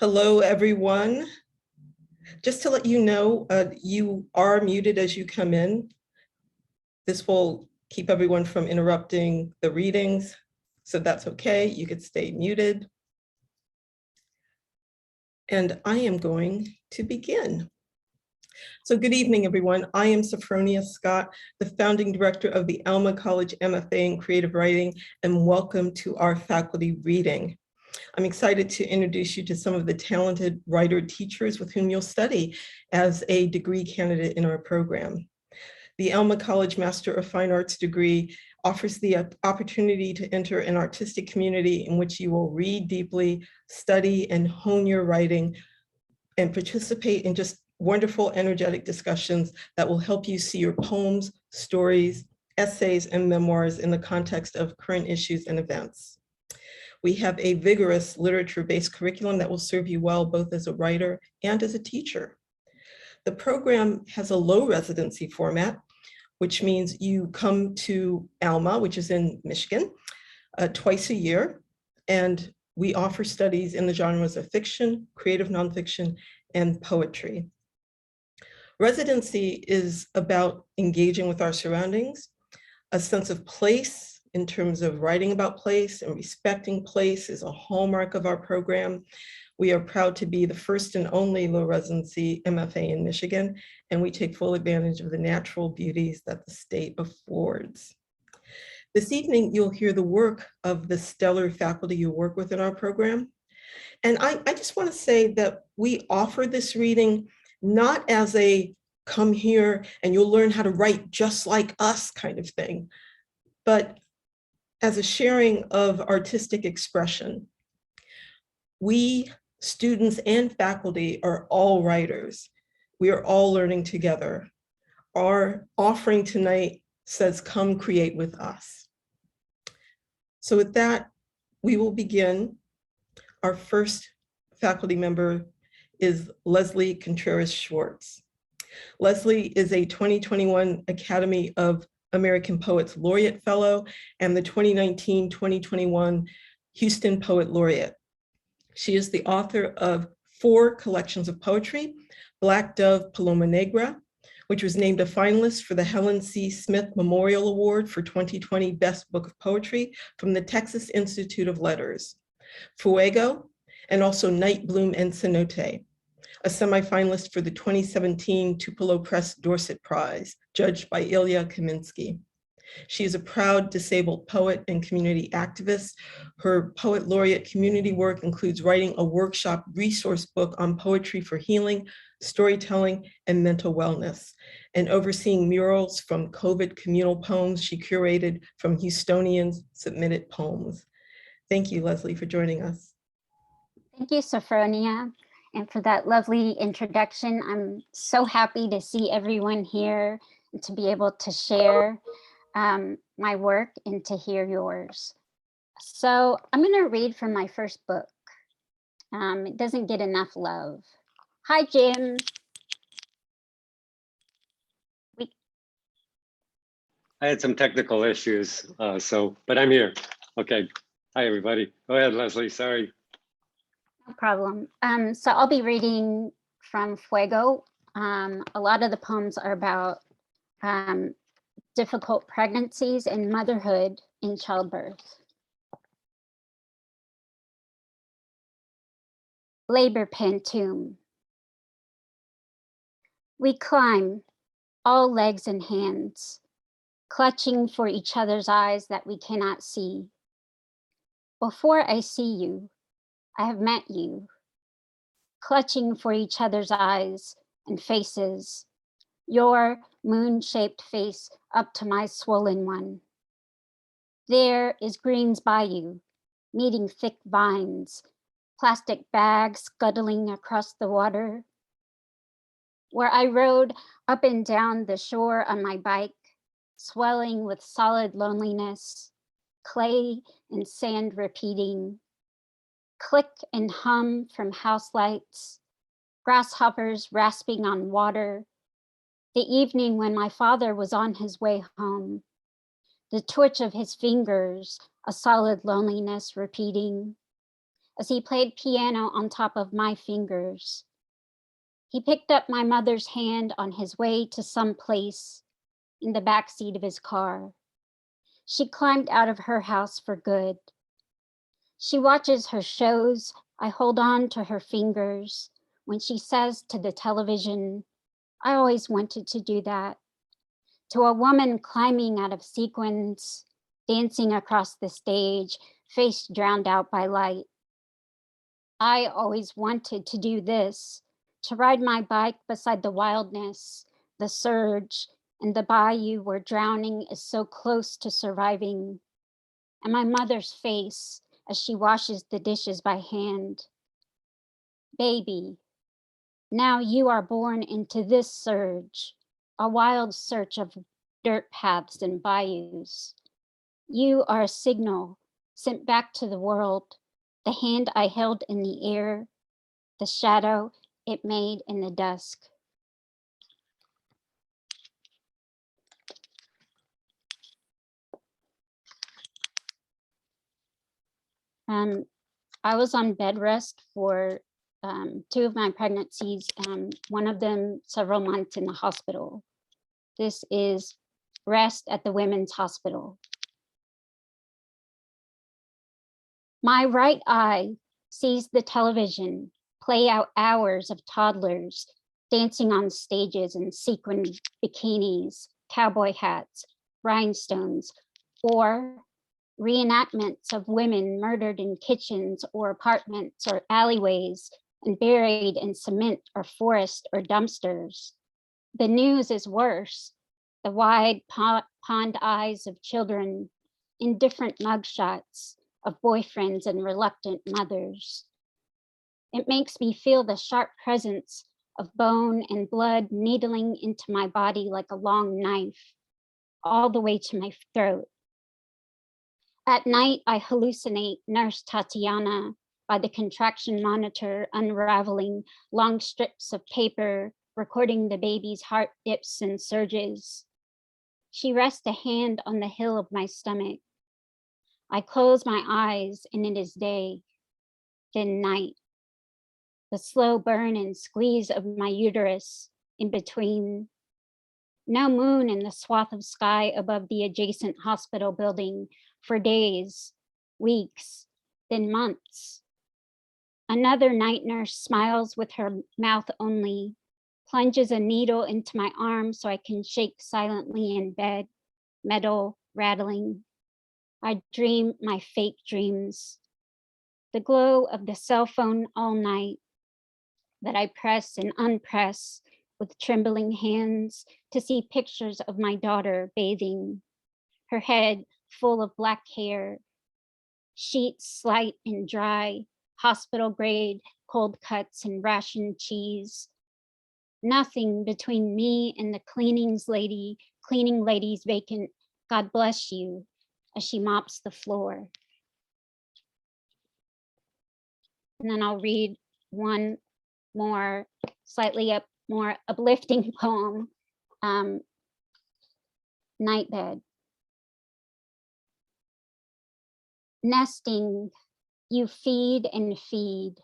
Hello, everyone. Just to let you know, you are muted as you come in. This will keep everyone from interrupting the readings, so that's okay. You could stay muted. And I am going to begin. So good evening, everyone. I am Sophronia Scott, the founding director of the Alma College MFA in Creative Writing, and welcome to our faculty reading. I'm excited to introduce you to some of the talented writer teachers with whom you'll study as a degree candidate in our program. The Alma College Master of Fine Arts degree offers the opportunity to enter an artistic community in which you will read deeply, study and hone your writing, and participate in just wonderful, energetic discussions that will help you see your poems, stories, essays, and memoirs in the context of current issues and events. We have a vigorous literature-based curriculum that will serve you well both as a writer and as a teacher. The program has a low residency format, which means you come to Alma, which is in Michigan, twice a year, and we offer studies in the genres of fiction, creative nonfiction, and poetry. Residency is about engaging with our surroundings, a sense of place in terms of writing about place and respecting place is a hallmark of our program. We are proud to be the first and only low residency MFA in Michigan, and we take full advantage of the natural beauties that the state affords. This evening, you'll hear the work of the stellar faculty you work with in our program. And I just want to say that we offer this reading not as a come here and you'll learn how to write just like us kind of thing, but as a sharing of artistic expression. We, students and faculty, are all writers. We are all learning together. Our offering tonight says, come create with us. So with that, we will begin. Our first faculty member is Leslie Contreras-Schwartz. Leslie is a 2021 Academy of American Poets Laureate Fellow and the 2019-2021 Houston Poet Laureate. She is the author of 4 collections of poetry, Black Dove Paloma Negra, which was named a finalist for the Helen C. Smith Memorial Award for 2020 Best Book of Poetry from the Texas Institute of Letters, Fuego, and also Night Bloom and Cenote, a semifinalist for the 2017 Tupelo Press Dorset Prize, judged by Ilya Kaminsky. She is a proud disabled poet and community activist. Her Poet Laureate community work includes writing a workshop resource book on poetry for healing, storytelling, and mental wellness, and overseeing murals from COVID communal poems she curated from Houstonians' submitted poems. Thank you, Leslie, for joining us. Thank you, Sophronia, and for that lovely introduction. I'm so happy to see everyone here and to be able to share my work and to hear yours. So I'm going to read from my first book. It doesn't get enough love. Hi, Jim. I had some technical issues, but I'm here. Okay. Hi, everybody. Go ahead, Leslie. Sorry. No problem. So I'll be reading from Fuego. A lot of the poems are about difficult pregnancies and motherhood in childbirth. Labor pen tomb. We climb, all legs and hands, clutching for each other's eyes that we cannot see. Before I see you, I have met you, clutching for each other's eyes and faces, your moon-shaped face up to my swollen one. There is Green's Bayou, meeting thick vines, plastic bags scuttling across the water. Where I rode up and down the shore on my bike, swelling with solid loneliness, clay and sand repeating, click and hum from house lights, grasshoppers rasping on water, the evening when my father was on his way home, the twitch of his fingers, a solid loneliness repeating, as he played piano on top of my fingers. He picked up my mother's hand on his way to some place in the back seat of his car. She climbed out of her house for good. She watches her shows. I hold on to her fingers when she says to the television, "I always wanted to do that." To a woman climbing out of sequins, dancing across the stage, face drowned out by light. "I always wanted to do this, to ride my bike beside the wildness, the surge, and the bayou where drowning is so close to surviving." And my mother's face as she washes the dishes by hand. "Baby, now you are born into this surge, a wild search of dirt paths and bayous. You are a signal sent back to the world, the hand I held in the air, the shadow it made in the dusk." I was on bed rest for 2 of my pregnancies, one of them several months in the hospital. This is rest at the Women's Hospital. My right eye sees the television play out hours of toddlers dancing on stages in sequin bikinis, cowboy hats, rhinestones, or reenactments of women murdered in kitchens or apartments or alleyways and buried in cement or forest or dumpsters. The news is worse. The wide pond eyes of children, indifferent mugshots of boyfriends and reluctant mothers. It makes me feel the sharp presence of bone and blood needling into my body like a long knife, all the way to my throat. At night, I hallucinate Nurse Tatiana by the contraction monitor unraveling long strips of paper, recording the baby's heart dips and surges. She rests a hand on the hill of my stomach. I close my eyes and it is day, then night. The slow burn and squeeze of my uterus in between. No moon in the swath of sky above the adjacent hospital building for days, weeks, then months. Another night nurse smiles with her mouth only, plunges a needle into my arm so I can shake silently in bed, metal rattling. I dream my fake dreams. The glow of the cell phone all night that I press and unpress with trembling hands to see pictures of my daughter bathing, her head full of black hair, sheets slight and dry, hospital grade cold cuts and ration cheese. Nothing between me and the cleaning lady's vacant "God bless you" as she mops the floor. And then I'll read one more, more uplifting poem, Nightbed. Nesting, you feed and feed,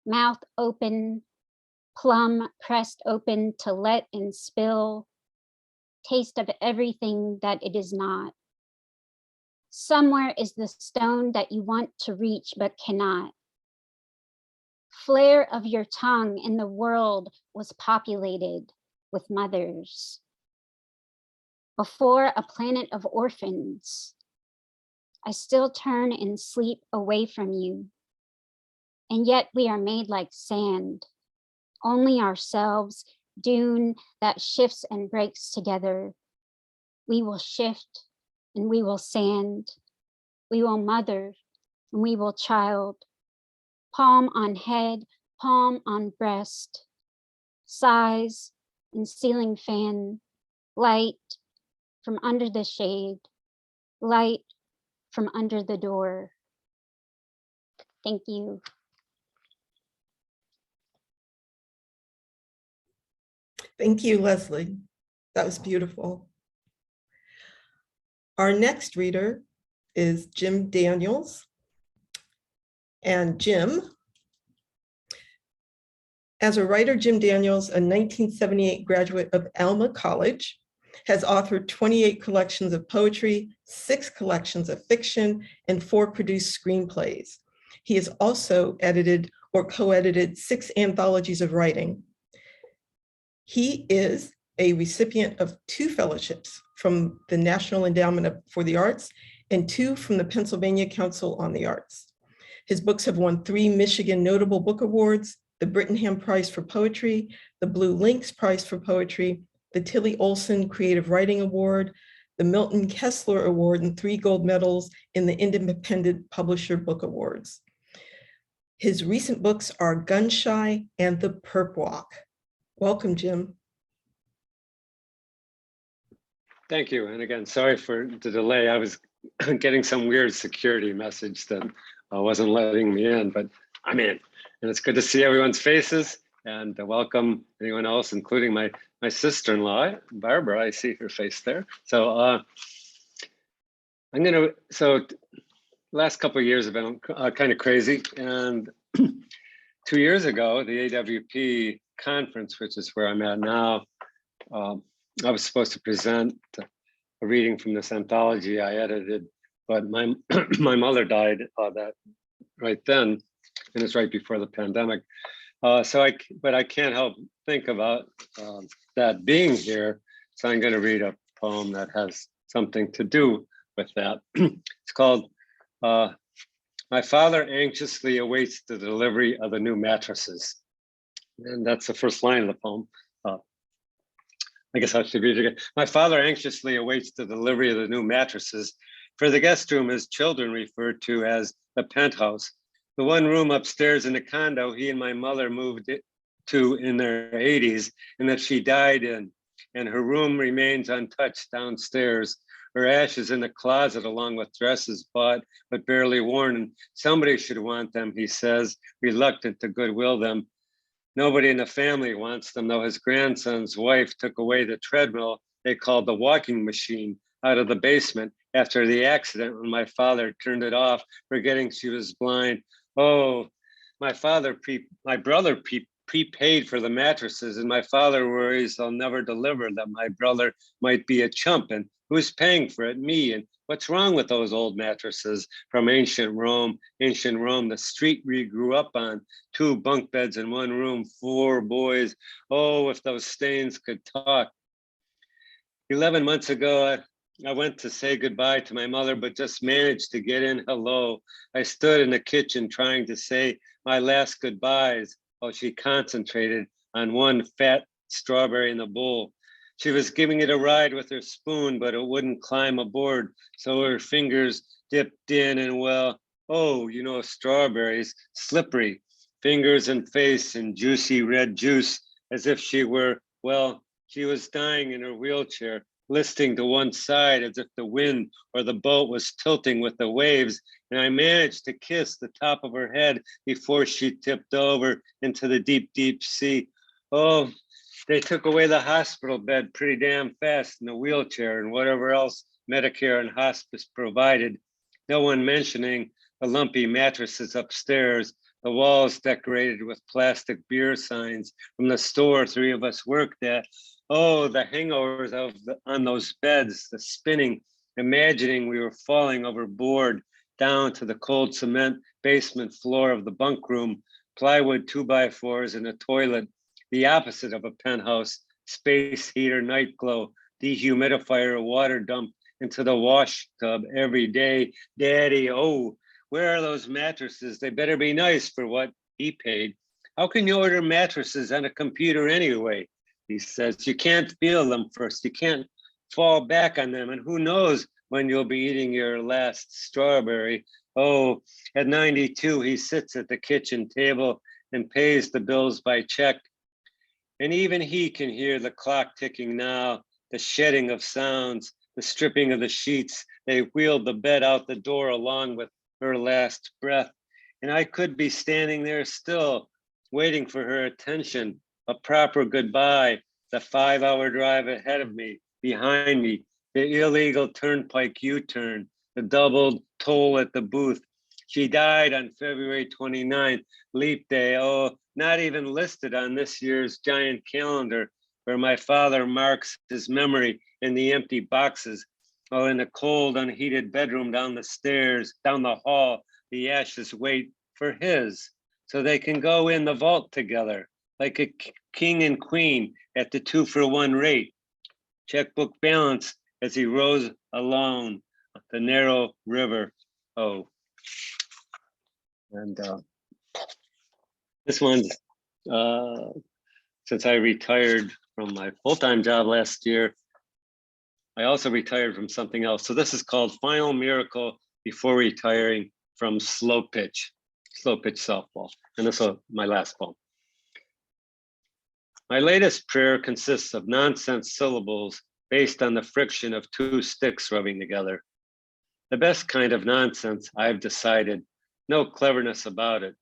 mouth open, plum pressed open to let and spill, taste of everything that it is not. Somewhere is the stone that you want to reach but cannot. Flare of your tongue in the world was populated with mothers. Before a planet of orphans, I still turn and sleep away from you. And yet we are made like sand, only ourselves, dune that shifts and breaks together. We will shift and we will sand. We will mother and we will child. Palm on head, palm on breast. Sighs and ceiling fan, light from under the shade, light from under the door. Thank you. Thank you, Leslie. That was beautiful. Our next reader is Jim Daniels. And Jim. As a writer, Jim Daniels, a 1978 graduate of Alma College, has authored 28 collections of poetry, 6 collections of fiction, and 4 produced screenplays. He has also edited or co-edited 6 anthologies of writing. He is a recipient of 2 fellowships from the National Endowment for the Arts and 2 from the Pennsylvania Council on the Arts. His books have won 3 Michigan Notable Book Awards, the Brittingham Prize for Poetry, the Blue Lynx Prize for Poetry, the Tilly Olson Creative Writing Award, the Milton Kessler Award, and 3 gold medals in the Independent Publisher Book Awards. His recent books are Gun Shy and The Perp Walk. Welcome, Jim. Thank you. And again, sorry for the delay. I was getting some weird security message that wasn't letting me in, but I'm in. And it's good to see everyone's faces and welcome anyone else, including my sister-in-law, Barbara. I see her face there. So last couple of years have been kind of crazy. And 2 years ago, the AWP conference, which is where I'm at now, I was supposed to present a reading from this anthology I edited, but my mother died that right then, and it's right before the pandemic. But I can't help think about that being here. So I'm going to read a poem that has something to do with that. It's called "My Father Anxiously Awaits the Delivery of the New Mattresses," and that's the first line of the poem. I guess I should read it again. "My father anxiously awaits the delivery of the new mattresses for the guest room his children referred to as the penthouse. The one room upstairs in the condo he and my mother moved to in their 80s and that she died in. And her room remains untouched downstairs. Her ashes in the closet along with dresses bought but barely worn. And somebody should want them, he says, reluctant to goodwill them. Nobody in the family wants them, though his grandson's wife took away the treadmill they called the walking machine out of the basement after the accident when my father turned it off, forgetting she was blind. Oh, my brother prepaid for the mattresses, and my father worries they'll never deliver, that my brother might be a chump. And who's paying for it? Me. And what's wrong with those old mattresses from ancient Rome, the street we grew up on, 2 bunk beds in one room, 4 boys. Oh, if those stains could talk. 11 months ago, I went to say goodbye to my mother, but just managed to get in hello. I stood in the kitchen trying to say my last goodbyes while she concentrated on one fat strawberry in the bowl. She was giving it a ride with her spoon, but it wouldn't climb aboard. So her fingers dipped in and well, oh, you know, strawberries, slippery, fingers and face and juicy red juice, as if she were, well, she was dying in her wheelchair, listing to one side as if the wind or the boat was tilting with the waves. And I managed to kiss the top of her head before she tipped over into the deep, deep sea. Oh, they took away the hospital bed pretty damn fast and the wheelchair and whatever else Medicare and hospice provided. No one mentioning the lumpy mattresses upstairs, the walls decorated with plastic beer signs from the store 3 of us worked at. Oh, the hangovers on those beds, the spinning, imagining we were falling overboard down to the cold cement basement floor of the bunk room, plywood 2x4s and a toilet, the opposite of a penthouse, space heater, night glow, dehumidifier, water dump into the wash tub every day. Daddy, oh, where are those mattresses? They better be nice for what he paid. How can you order mattresses on a computer anyway? He says, you can't feel them first. You can't fall back on them. And who knows when you'll be eating your last strawberry. Oh, at 92, he sits at the kitchen table and pays the bills by check. And even he can hear the clock ticking now, the shedding of sounds, the stripping of the sheets. They wheeled the bed out the door along with her last breath. And I could be standing there still, waiting for her attention, a proper goodbye, the 5-hour drive ahead of me, behind me, the illegal turnpike U-turn, the doubled toll at the booth. She died on February 29th, Leap Day. Oh, not even listed on this year's giant calendar where my father marks his memory in the empty boxes. Oh, in the cold, unheated bedroom down the stairs, down the hall, the ashes wait for his so they can go in the vault together like a king and queen at the 2-for-1 rate. Checkbook balance as he rows alone the narrow river. Oh, and this one's since I retired from my full-time job last year, I also retired from something else. So this is called Final Miracle Before Retiring from Slow Pitch Softball. And this is my last poem. My latest prayer consists of nonsense syllables based on the friction of two sticks rubbing together. The best kind of nonsense, I've decided, no cleverness about it.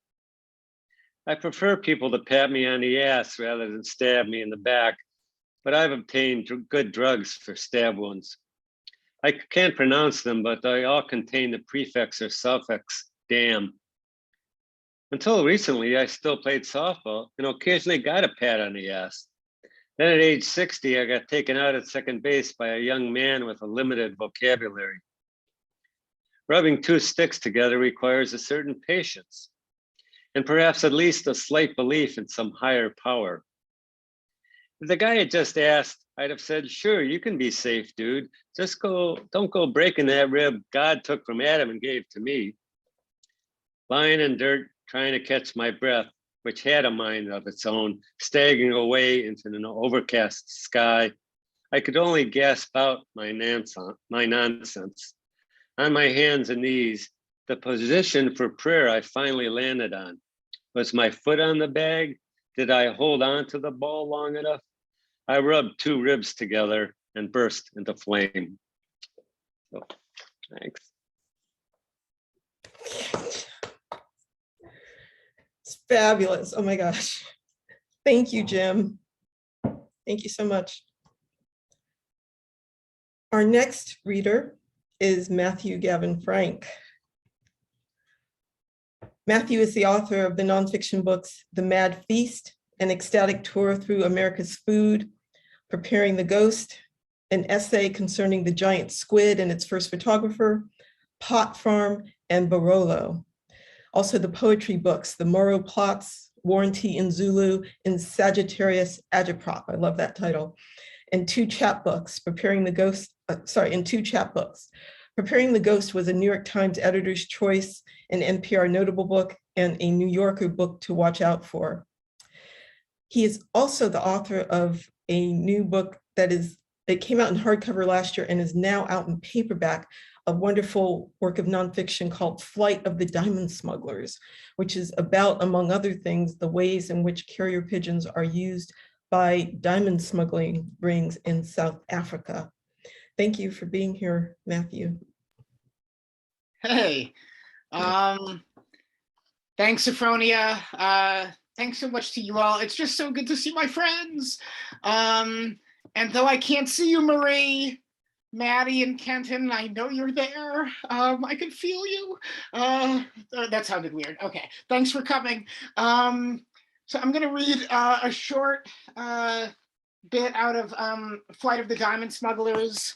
I prefer people to pat me on the ass rather than stab me in the back, but I've obtained good drugs for stab wounds. I can't pronounce them, but they all contain the prefix or suffix, damn. Until recently, I still played softball and occasionally got a pat on the ass. Then at age 60, I got taken out at second base by a young man with a limited vocabulary. Rubbing two sticks together requires a certain patience, and perhaps at least a slight belief in some higher power. If the guy had just asked, I'd have said, sure, you can be safe, dude. Just don't go breaking that rib God took from Adam and gave to me. Lying in dirt, trying to catch my breath, which had a mind of its own, staggering away into an overcast sky, I could only gasp out my nonsense. On my hands and knees, the position for prayer I finally landed on. Was my foot on the bag? Did I hold on to the ball long enough? I rubbed two ribs together and burst into flame. So, thanks. It's fabulous. Oh my gosh. Thank you, Jim. Thank you so much. Our next reader is Matthew Gavin Frank. Matthew is the author of the nonfiction books, The Mad Feast, An Ecstatic Tour Through America's Food, Preparing the Ghost, an essay concerning the giant squid and its first photographer, Pot Farm, and Barolo. Also the poetry books, The Moro Plots, Warranty in Zulu, and Sagittarius Agitprop. I love that title. And two chapbooks, Preparing the Ghost, in two chapbooks. Preparing the Ghost was a New York Times Editor's Choice, an NPR Notable Book, and a New Yorker book to watch out for. He is also the author of a new book that came out in hardcover last year and is now out in paperback, a wonderful work of nonfiction called Flight of the Diamond Smugglers, which is about, among other things, the ways in which carrier pigeons are used by diamond smuggling rings in South Africa. Thank you for being here, Matthew. Hey, thanks, Sophronia. Thanks so much to you all. It's just so good to see my friends. And though I can't see you, Marie, Maddie, and Kenton, I know you're there. I can feel you. That sounded weird. Okay, thanks for coming. So I'm gonna read a short bit out of Flight of the Diamond Smugglers.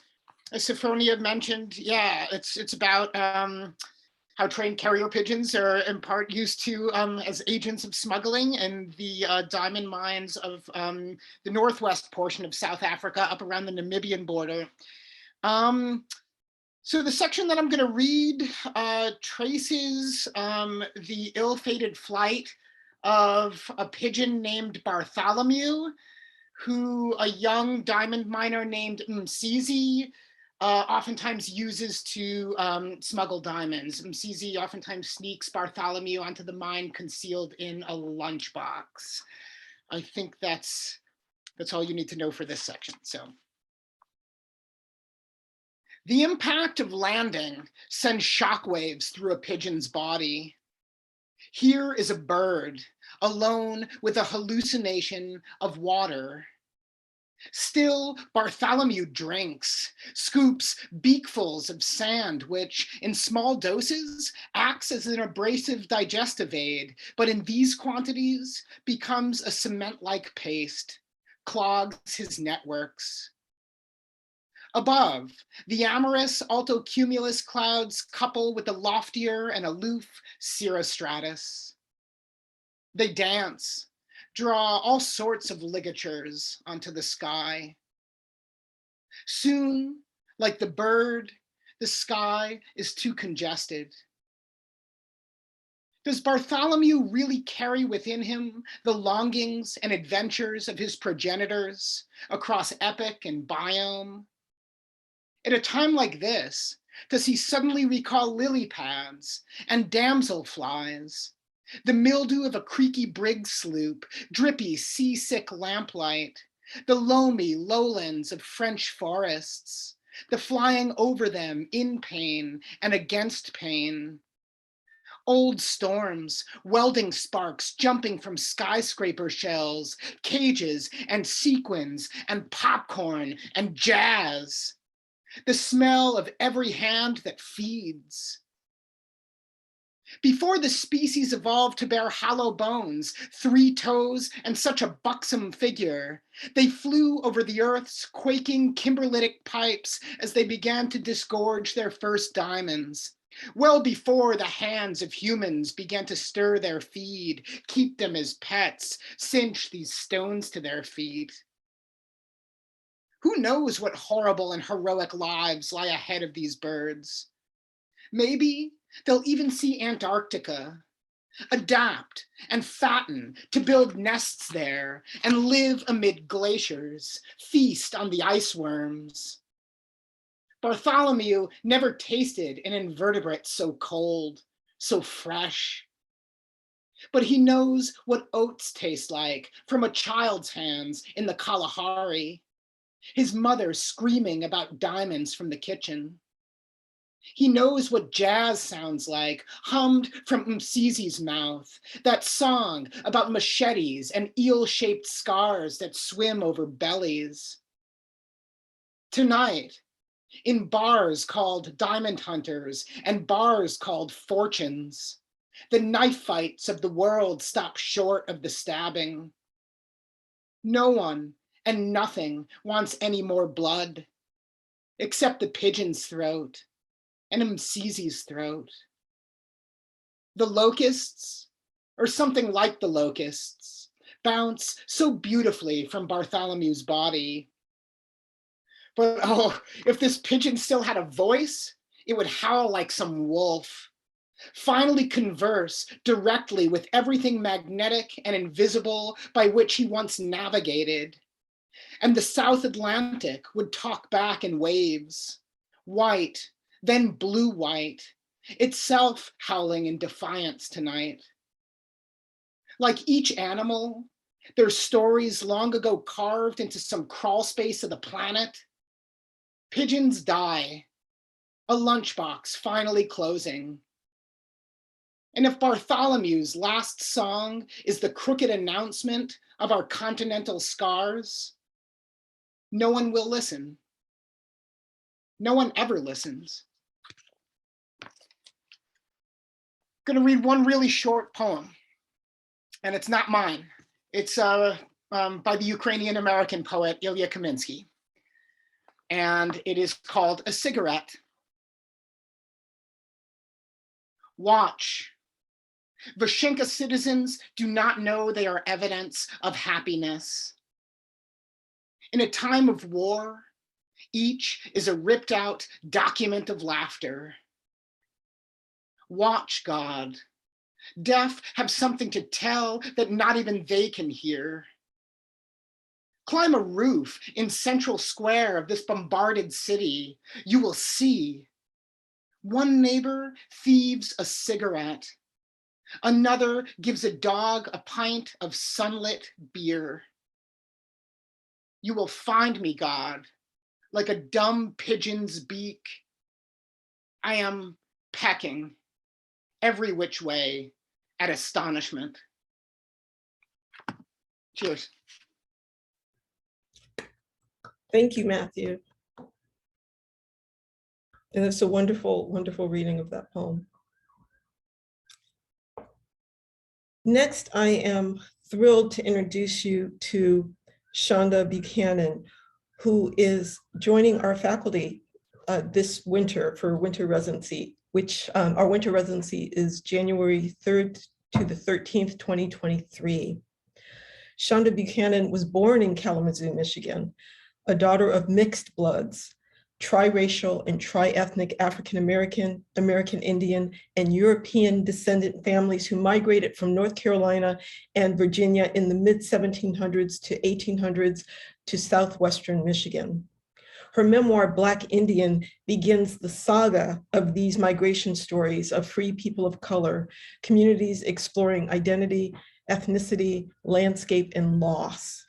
As Sophronia mentioned, yeah, it's about how trained carrier pigeons are in part used to as agents of smuggling in the diamond mines of the northwest portion of South Africa, up around the Namibian border. So the section that I'm going to read traces the ill-fated flight of a pigeon named Bartholomew, who a young diamond miner named Msizi oftentimes uses to smuggle diamonds. Msizi oftentimes sneaks Bartholomew onto the mine concealed in a lunchbox. I think that's all you need to know for this section. So, the impact of landing sends shockwaves through a pigeon's body. Here is a bird, alone with a hallucination of water. Still, Bartholomew drinks, scoops beakfuls of sand, which in small doses acts as an abrasive digestive aid, but in these quantities becomes a cement-like paste, clogs his networks. Above, the amorous altocumulus clouds couple with the loftier and aloof cirrostratus. They dance, draw all sorts of ligatures onto the sky. Soon, like the bird, the sky is too congested. Does Bartholomew really carry within him the longings and adventures of his progenitors across epoch and biome? At a time like this, does he suddenly recall lily pads and damselflies, the mildew of a creaky brig sloop, drippy seasick lamplight, the loamy lowlands of French forests, the flying over them in pain and against pain, old storms, welding sparks jumping from skyscraper shells, cages and sequins and popcorn and jazz, the smell of every hand that feeds. Before the species evolved to bear hollow bones, 3 toes, and such a buxom figure, they flew over the earth's quaking kimberlitic pipes as they began to disgorge their first diamonds, well before the hands of humans began to stir their feed, keep them as pets, cinch these stones to their feet. Who knows what horrible and heroic lives lie ahead of these birds? Maybe they'll even see Antarctica, adapt and fatten to build nests there and live amid glaciers, feast on the ice worms. Bartholomew never tasted an invertebrate so cold, so fresh. But he knows what oats taste like from a child's hands in the Kalahari, his mother screaming about diamonds from the kitchen. He knows what jazz sounds like, hummed from Msizi's mouth, that song about machetes and eel-shaped scars that swim over bellies. Tonight, in bars called Diamond Hunters and bars called Fortunes, the knife fights of the world stop short of the stabbing. No one and nothing wants any more blood, except the pigeon's throat and Msizi's throat. The locusts, or something like the locusts, bounce so beautifully from Bartholomew's body. But oh, if this pigeon still had a voice, it would howl like some wolf, finally converse directly with everything magnetic and invisible by which he once navigated. And the South Atlantic would talk back in waves, white, then blue-white, itself howling in defiance tonight. Like each animal, their stories long ago carved into some crawl space of the planet, pigeons die, a lunchbox finally closing. And if Bartholomew's last song is the crooked announcement of our continental scars, no one will listen. No one ever listens. I'm gonna read one really short poem, and it's not mine. It's by the Ukrainian-American poet Ilya Kaminsky, and it is called A Cigarette. Watch. Vashenka citizens do not know they are evidence of happiness. In a time of war, each is a ripped out document of laughter. Watch, God. Deaf have something to tell that not even they can hear. Climb a roof in Central Square of this bombarded city. You will see. One neighbor thieves a cigarette. Another gives a dog a pint of sunlit beer. You will find me, God, like a dumb pigeon's beak. I am pecking every which way at astonishment. Cheers. Thank you, Matthew. And it's a wonderful, wonderful reading of that poem. Next, I am thrilled to introduce you to Shonda Buchanan, who is joining our faculty this winter for winter residency, which our winter residency is January 3rd to the 13th, 2023. Shonda Buchanan was born in Kalamazoo, Michigan, a daughter of mixed bloods, triracial and tri-ethnic African-American, American Indian, and European descendant families who migrated from North Carolina and Virginia in the mid-1700s to 1800s to southwestern Michigan. Her memoir, Black Indian, begins the saga of these migration stories of free people of color, communities exploring identity, ethnicity, landscape, and loss.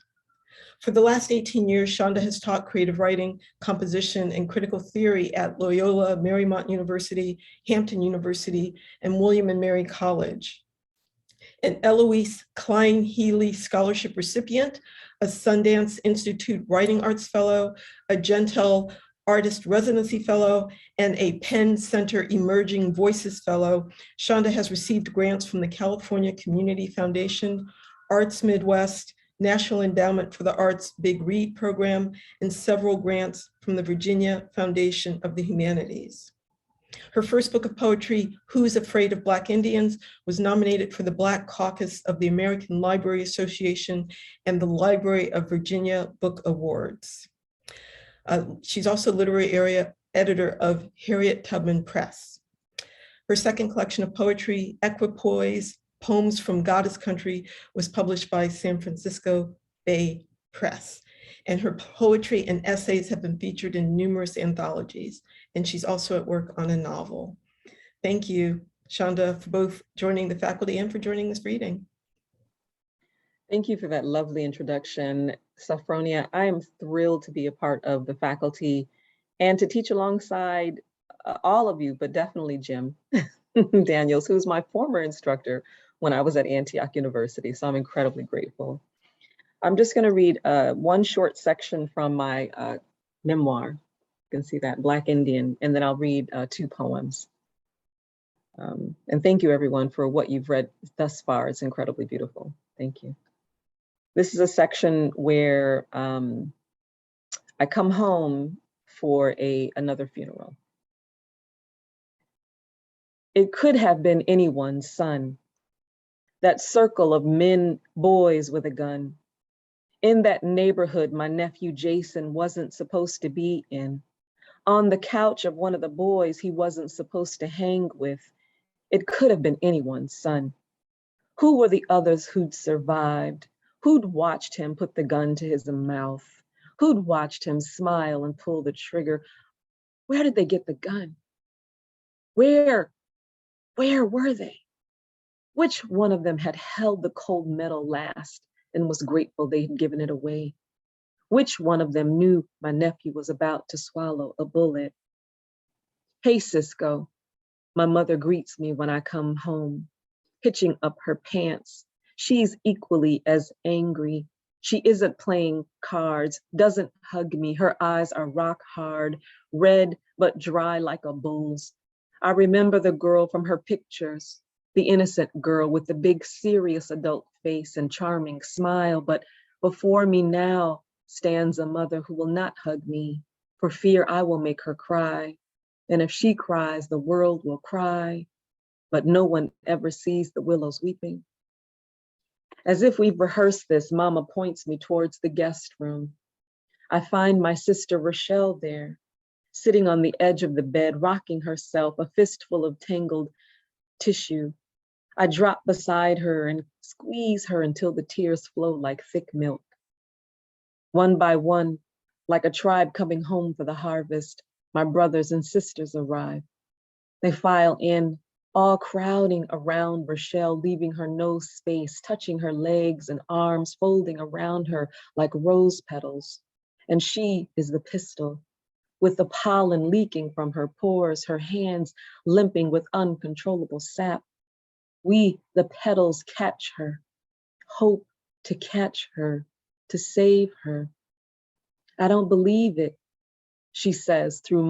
For the last 18 years, Shonda has taught creative writing, composition, and critical theory at Loyola Marymount University, Hampton University, and William and Mary College. An Eloise Klein Healy Scholarship recipient, a Sundance Institute Writing Arts Fellow, a Gentel Artist Residency Fellow, and a Penn Center Emerging Voices Fellow, Shonda has received grants from the California Community Foundation, Arts Midwest, National Endowment for the Arts Big Read Program, and several grants from the Virginia Foundation of the Humanities. Her first book of poetry, Who's Afraid of Black Indians, was nominated for the Black Caucus of the American Library Association and the Library of Virginia Book Awards. She's also literary area editor of Harriet Tubman Press. Her second collection of poetry, Equipoise, Poems from Goddess Country, was published by San Francisco Bay Press. And her poetry and essays have been featured in numerous anthologies. And she's also at work on a novel. Thank you, Shonda, for both joining the faculty and for joining this reading. Thank you for that lovely introduction, Sophronia. I am thrilled to be a part of the faculty and to teach alongside all of you, but definitely Jim Daniels, who's my former instructor when I was at Antioch University. So I'm incredibly grateful. I'm just going to read one short section from my memoir. You can see that, Black Indian, and then I'll read two poems. And thank you, everyone, for what you've read thus far. It's incredibly beautiful. Thank you. This is a section where I come home for another funeral. It could have been anyone's son. That circle of men, boys with a gun. In that neighborhood my nephew Jason wasn't supposed to be in. On the couch of one of the boys he wasn't supposed to hang with. It could have been anyone's son. Who were the others who'd survived? Who'd watched him put the gun to his mouth? Who'd watched him smile and pull the trigger? Where did they get the gun? Where were they? Which one of them had held the cold metal last and was grateful they'd given it away? Which one of them knew my nephew was about to swallow a bullet? Hey, Cisco, my mother greets me when I come home, hitching up her pants. She's equally as angry. She isn't playing cards, doesn't hug me. Her eyes are rock hard, red but dry like a bull's. I remember the girl from her pictures, the innocent girl with the big serious adult face and charming smile, but before me now stands a mother who will not hug me for fear I will make her cry. And if she cries, the world will cry, but no one ever sees the willows weeping. As if we've rehearsed this, Mama points me towards the guest room. I find my sister Rochelle there, sitting on the edge of the bed, rocking herself, a fistful of tangled tissue. I drop beside her and squeeze her until the tears flow like thick milk. One by one, like a tribe coming home for the harvest, my brothers and sisters arrive. They file in, all crowding around Rochelle, leaving her no space, touching her legs and arms, folding around her like rose petals. And she is the pistol, with the pollen leaking from her pores, her hands limping with uncontrollable sap. We, the petals, catch her, hope to catch her, to save her. I don't believe it, she says through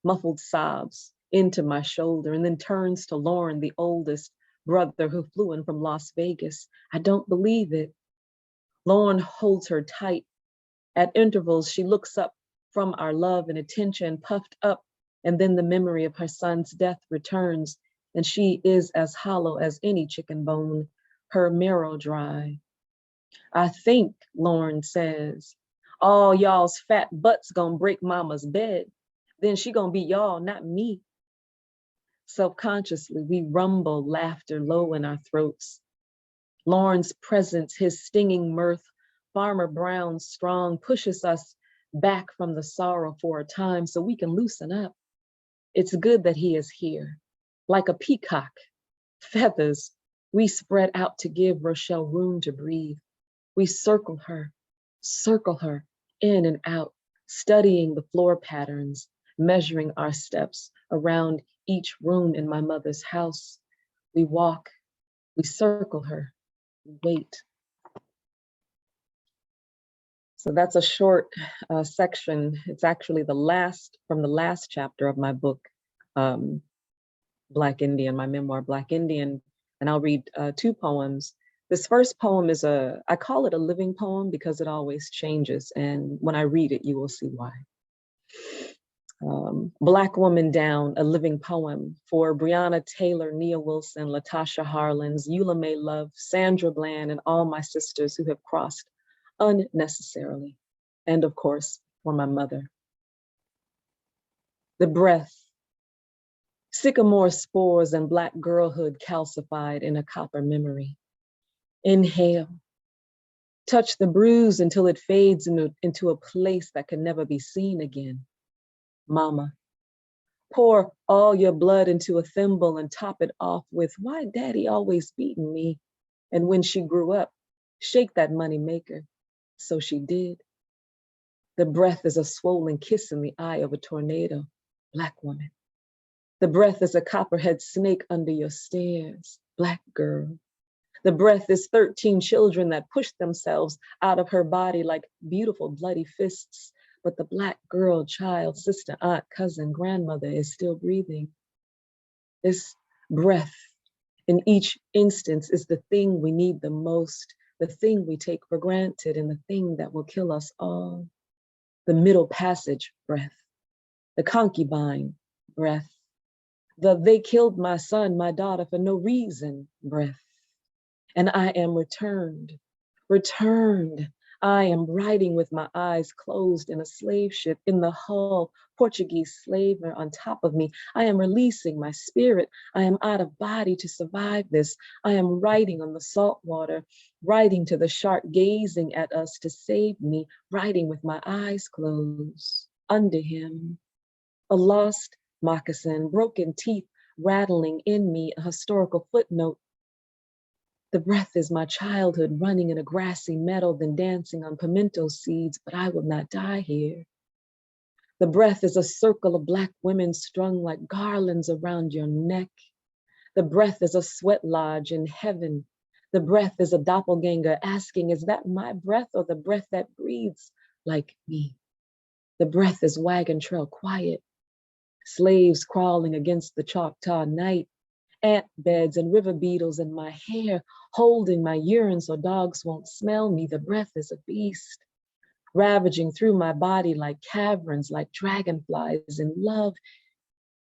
muffled sobs into my shoulder, and then turns to Lauren, the oldest brother who flew in from Las Vegas. I don't believe it. Lauren holds her tight. At intervals, she looks up from our love and attention, puffed up, and then the memory of her son's death returns, and she is as hollow as any chicken bone, her marrow dry. I think, Lauren says, all y'all's fat butts gonna break mama's bed. Then she gonna be y'all, not me. Self-consciously, we rumble laughter low in our throats. Lauren's presence, his stinging mirth, Farmer Brown's strong, pushes us back from the sorrow for a time so we can loosen up. It's good that he is here. Like a peacock, feathers, we spread out to give Rochelle room to breathe. We circle her in and out, studying the floor patterns, measuring our steps around each room in my mother's house. We walk, we circle her, we wait. So that's a short section. It's actually from the last chapter of my book, Black Indian, my memoir, Black Indian, and I'll read 2 poems. This first poem is I call it a living poem because it always changes, and when I read it, you will see why. Black Woman Down, a living poem for Breonna Taylor, Nia Wilson, Latasha Harlins, Eula May Love, Sandra Bland, and all my sisters who have crossed unnecessarily, and of course, for my mother. The breath, sycamore spores and Black girlhood calcified in a copper memory. Inhale, touch the bruise until it fades into a place that can never be seen again. Mama, pour all your blood into a thimble and top it off with, why daddy always beating me? And when she grew up, shake that money maker. So she did. The breath is a swollen kiss in the eye of a tornado, Black woman. The breath is a copperhead snake under your stairs, Black girl. The breath is 13 children that push themselves out of her body like beautiful bloody fists, but the Black girl, child, sister, aunt, cousin, grandmother is still breathing. This breath in each instance is the thing we need the most, the thing we take for granted, and the thing that will kill us all. The middle passage breath, the concubine breath, the they killed my son, my daughter for no reason breath. And I am returned. I am riding with my eyes closed in a slave ship, in the hull, Portuguese slaver on top of me. I am releasing my spirit. I am out of body to survive this. I am riding on the salt water, riding to the shark gazing at us to save me, riding with my eyes closed. Under him, a lost moccasin, broken teeth rattling in me, a historical footnote. The breath is my childhood running in a grassy meadow, then dancing on pimento seeds, but I will not die here. The breath is a circle of Black women strung like garlands around your neck. The breath is a sweat lodge in heaven. The breath is a doppelganger asking, is that my breath or the breath that breathes like me? The breath is wagon trail quiet. Slaves crawling against the Choctaw night. Ant beds and river beetles in my hair, holding my urine so dogs won't smell me. The breath is a beast, ravaging through my body like caverns, like dragonflies in love.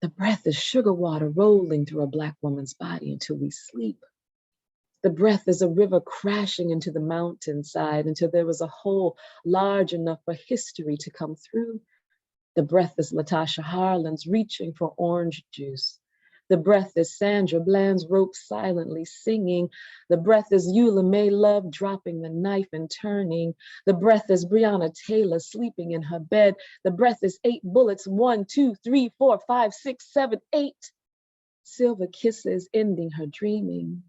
The breath is sugar water rolling through a Black woman's body until we sleep. The breath is a river crashing into the mountainside until there was a hole large enough for history to come through. The breath is Latasha Harlins reaching for orange juice. The breath is Sandra Bland's rope silently singing. The breath is Eula May Love dropping the knife and turning. The breath is Breonna Taylor sleeping in her bed. The breath is 8 bullets, 1, 2, 3, 4, 5, 6, 7, 8. Silver kisses ending her dreaming.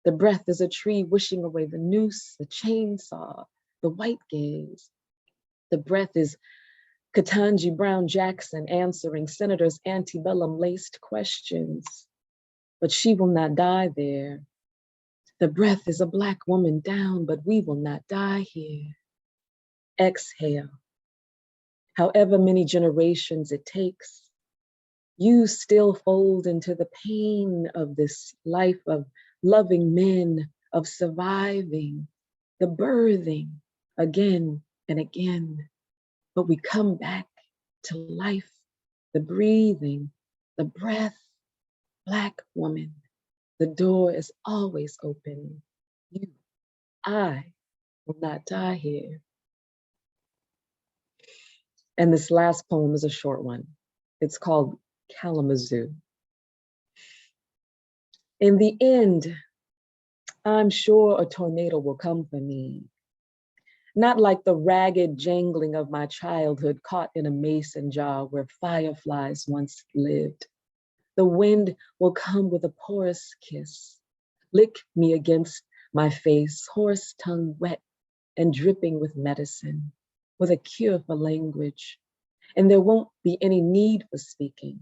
The breath is a tree wishing away the noose, the chainsaw, the white gaze. The breath is Ketanji Brown Jackson answering Senator's antebellum laced questions, but she will not die there. The breath is a Black woman down, but we will not die here. Exhale, however many generations it takes, you still fold into the pain of this life of loving men, of surviving, the birthing again and again. But we come back to life, the breathing, the breath. Black woman, the door is always open. You, I will not die here. And this last poem is a short one. It's called Kalamazoo. In the end, I'm sure a tornado will come for me. Not like the ragged jangling of my childhood caught in a mason jar where fireflies once lived. The wind will come with a porous kiss, lick me against my face, horse tongue wet and dripping with medicine, with a cure for language. And there won't be any need for speaking.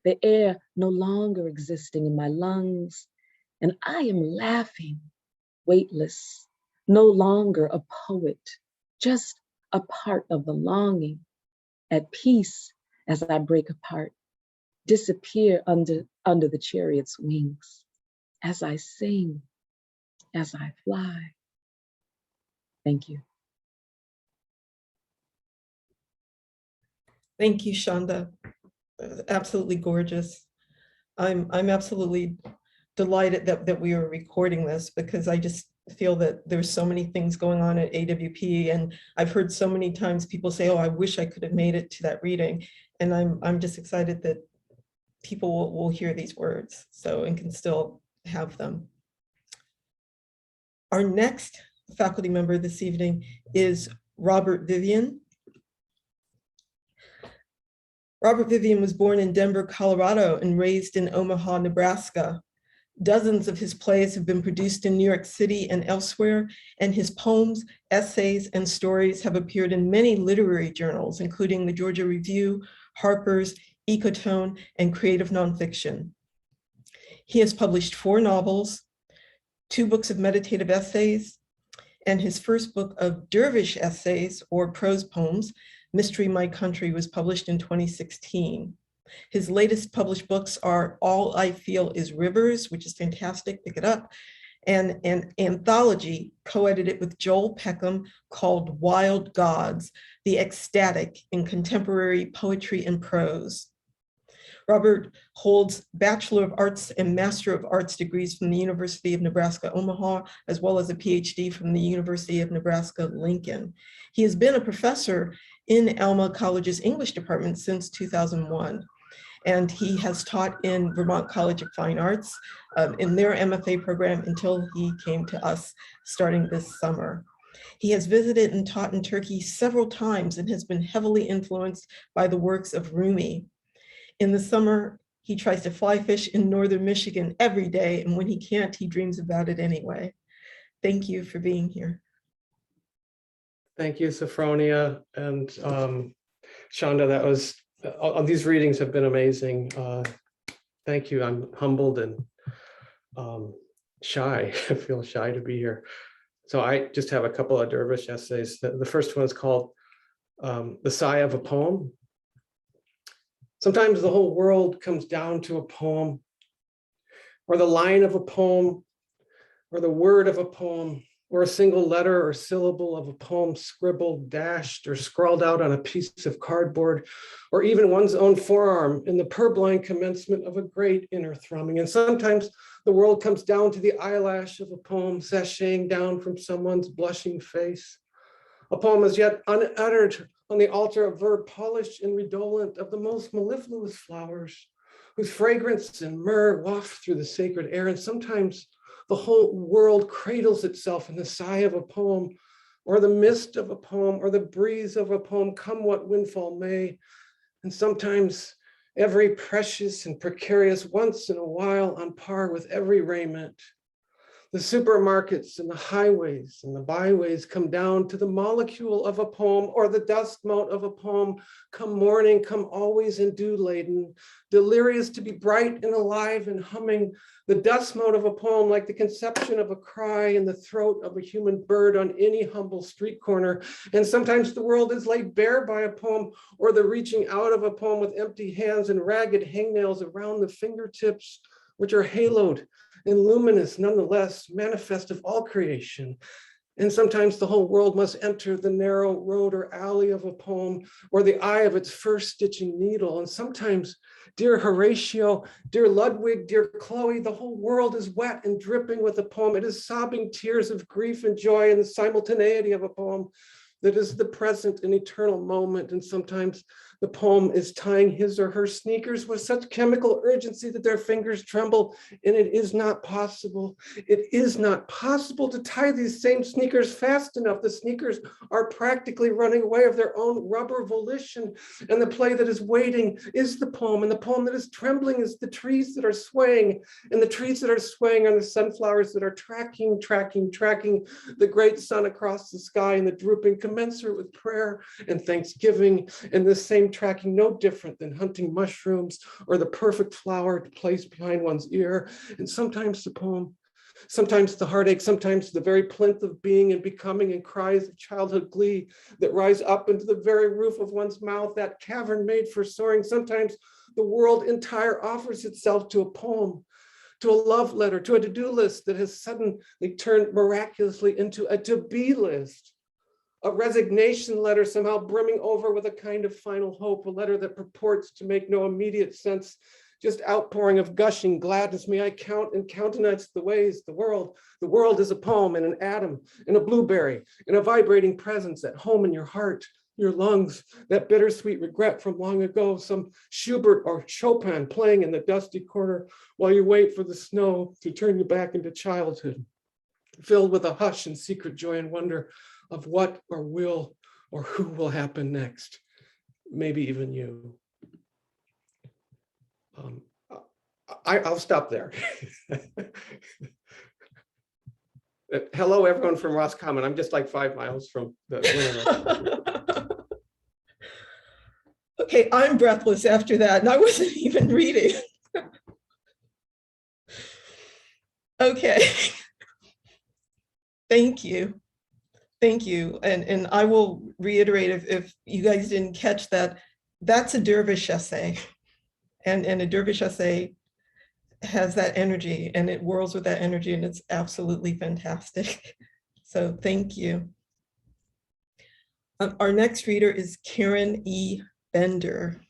The air no longer existing in my lungs, and I am laughing, weightless, no longer a poet, just a part of the longing, at peace as I break apart, disappear under the chariot's wings, as I sing, as I fly. Thank you. Thank you, Shonda. Absolutely gorgeous. I'm absolutely delighted that we are recording this, because I just feel that there's so many things going on at AWP, and I've heard so many times people say, oh, I wish I could have made it to that reading. And I'm just excited that people will hear these words and can still have them. Our next faculty member this evening is Robert Vivian. Robert Vivian was born in Denver, Colorado, and raised in Omaha, Nebraska. Dozens of his plays have been produced in New York City and elsewhere, and his poems, essays, and stories have appeared in many literary journals, including the Georgia Review, Harper's, Ecotone, and Creative Nonfiction. He has published 4 novels, 2 books of meditative essays, and his first book of dervish essays or prose poems, Mystery My Country, was published in 2016. His latest published books are All I Feel Is Rivers, which is fantastic, pick it up, and an anthology co-edited with Joel Peckham called Wild Gods, the Ecstatic in Contemporary Poetry and Prose. Robert holds Bachelor of Arts and Master of Arts degrees from the University of Nebraska, Omaha, as well as a PhD from the University of Nebraska, Lincoln. He has been a professor in Alma College's English department since 2001. And he has taught in Vermont College of Fine Arts in their MFA program until he came to us starting this summer. He has visited and taught in Turkey several times and has been heavily influenced by the works of Rumi. In the summer, he tries to fly fish in northern Michigan every day, and when he can't, he dreams about it anyway. Thank you for being here. Thank you, Sophronia and Shonda. That was, all these readings have been amazing. Thank you. I'm humbled and shy. I feel shy to be here. So I just have a couple of dervish essays. The first one is called The Sigh of a Poem. Sometimes the whole world comes down to a poem, or the line of a poem, or the word of a poem, or a single letter or syllable of a poem scribbled, dashed, or scrawled out on a piece of cardboard, or even one's own forearm in the purblind commencement of a great inner thrumming. And sometimes the world comes down to the eyelash of a poem sashaying down from someone's blushing face. A poem as yet unuttered on the altar of verb polished and redolent of the most mellifluous flowers, whose fragrance and myrrh waft through the sacred air. And sometimes the whole world cradles itself in the sigh of a poem, or the mist of a poem, or the breeze of a poem, come what windfall may. And sometimes every precious and precarious once in a while on par with every raiment. The supermarkets and the highways and the byways come down to the molecule of a poem, or the dust mote of a poem. Come morning, come always and dew laden, delirious to be bright and alive and humming. The dust mote of a poem, like the conception of a cry in the throat of a human bird on any humble street corner. And sometimes the world is laid bare by a poem, or the reaching out of a poem with empty hands and ragged hangnails around the fingertips, which are haloed and luminous, nonetheless, manifest of all creation. And sometimes the whole world must enter the narrow road or alley of a poem, or the eye of its first stitching needle. And sometimes, dear Horatio, dear Ludwig, dear Chloe, the whole world is wet and dripping with a poem. It is sobbing tears of grief and joy in the simultaneity of a poem that is the present and eternal moment. And sometimes the poem is tying his or her sneakers with such chemical urgency that their fingers tremble, and it is not possible. It is not possible to tie these same sneakers fast enough. The sneakers are practically running away of their own rubber volition, and the play that is waiting is the poem, and the poem that is trembling is the trees that are swaying, and the trees that are swaying are the sunflowers that are tracking the great sun across the sky, and the drooping commensurate with prayer and thanksgiving, and the same tracking no different than hunting mushrooms or the perfect flower to place behind one's ear. And sometimes the poem, sometimes the heartache, sometimes the very plinth of being and becoming, and cries of childhood glee that rise up into the very roof of one's mouth, that cavern made for soaring. Sometimes the world entire offers itself to a poem, to a love letter, to a to-do list that has suddenly turned miraculously into a to-be list. A resignation letter somehow brimming over with a kind of final hope, a letter that purports to make no immediate sense, just outpouring of gushing gladness. May I count and countenance the ways, the world is a poem and an atom and a blueberry and a vibrating presence at home in your heart, your lungs, that bittersweet regret from long ago, some Schubert or Chopin playing in the dusty corner while you wait for the snow to turn you back into childhood, filled with a hush and secret joy and wonder of what or will or who will happen next, maybe even you. I'll stop there. Hello, everyone from Roscommon. I'm just like 5 miles from the. Okay, I'm breathless after that, and I wasn't even reading. Okay. Thank you. Thank you. And I will reiterate, if you guys didn't catch that, that's a dervish essay. And a dervish essay has that energy, and it whirls with that energy, and it's absolutely fantastic. So thank you. Our next reader is Karen E. Bender.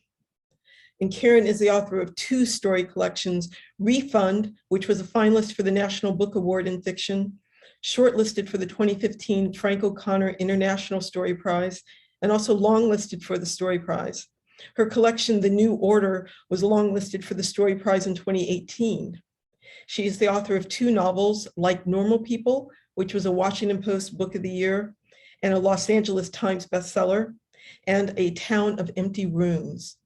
And Karen is the author of 2 story collections, Refund, which was a finalist for the National Book Award in Fiction, shortlisted for the 2015 Frank O'Connor International Story Prize, and also longlisted for the Story Prize. Her collection, The New Order, was longlisted for the Story Prize in 2018. She is the author of 2 novels, Like Normal People, which was a Washington Post Book of the Year and a Los Angeles Times bestseller, and A Town of Empty Rooms.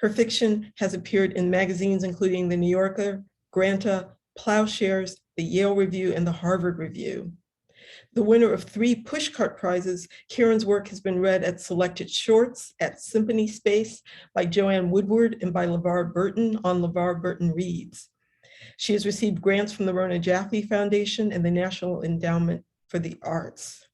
Her fiction has appeared in magazines including The New Yorker, Granta, Plowshares, the Yale Review, and the Harvard Review. The winner of 3 Pushcart Prizes, Karen's work has been read at Selected Shorts, at Symphony Space, by Joanne Woodward, and by LeVar Burton on LeVar Burton Reads. She has received grants from the Rona Jaffe Foundation and the National Endowment for the Arts.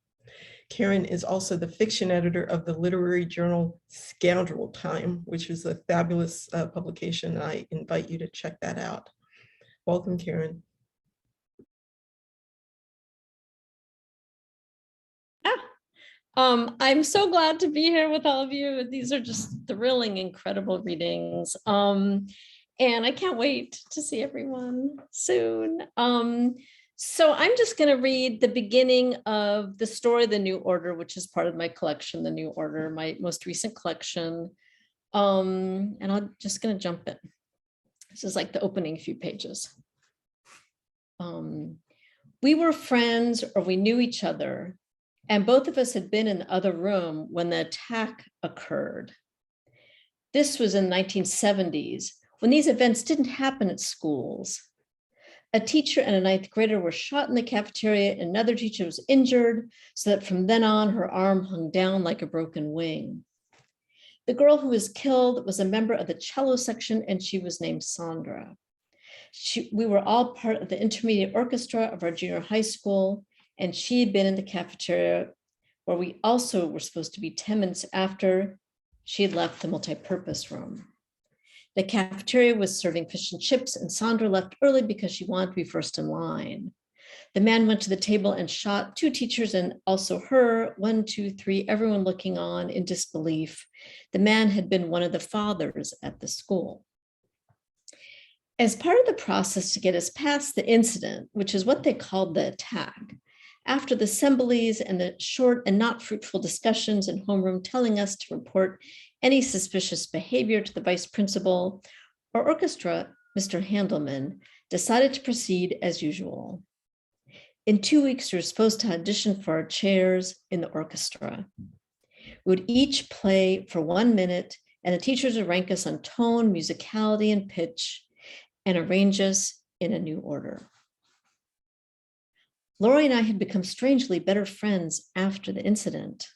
Karen is also the fiction editor of the literary journal Scoundrel Time, which is a fabulous publication. I invite you to check that out. Welcome, Karen. I'm so glad to be here with all of you. These are just thrilling, incredible readings. And I can't wait to see everyone soon. So I'm just going to read the beginning of the story, The New Order, which is part of my collection, The New Order, my most recent collection. And I'm just going to jump in. This is like the opening few pages. We were friends, or we knew each other, and both of us had been in the other room when the attack occurred. This was in the 1970s, when these events didn't happen at schools. A teacher and a ninth grader were shot in the cafeteria, and another teacher was injured, so that from then on, her arm hung down like a broken wing. The girl who was killed was a member of the cello section, and she was named Sandra. We were all part of the intermediate orchestra of our junior high school, and she had been in the cafeteria where we also were supposed to be 10 minutes after she had left the multipurpose room. The cafeteria was serving fish and chips, and Sandra left early because she wanted to be first in line. The man went to the table and shot 2 teachers and also her, 1, 2, 3, everyone looking on in disbelief. The man had been one of the fathers at the school. As part of the process to get us past the incident, which is what they called the attack, after the assemblies and the short and not fruitful discussions in homeroom telling us to report any suspicious behavior to the vice principal, our orchestra, Mr. Handelman, decided to proceed as usual. In 2 weeks, we were supposed to audition for our chairs in the orchestra. We would each play for 1 minute, and the teachers would rank us on tone, musicality, and pitch, and arrange us in a new order. Lori and I had become strangely better friends after the incident.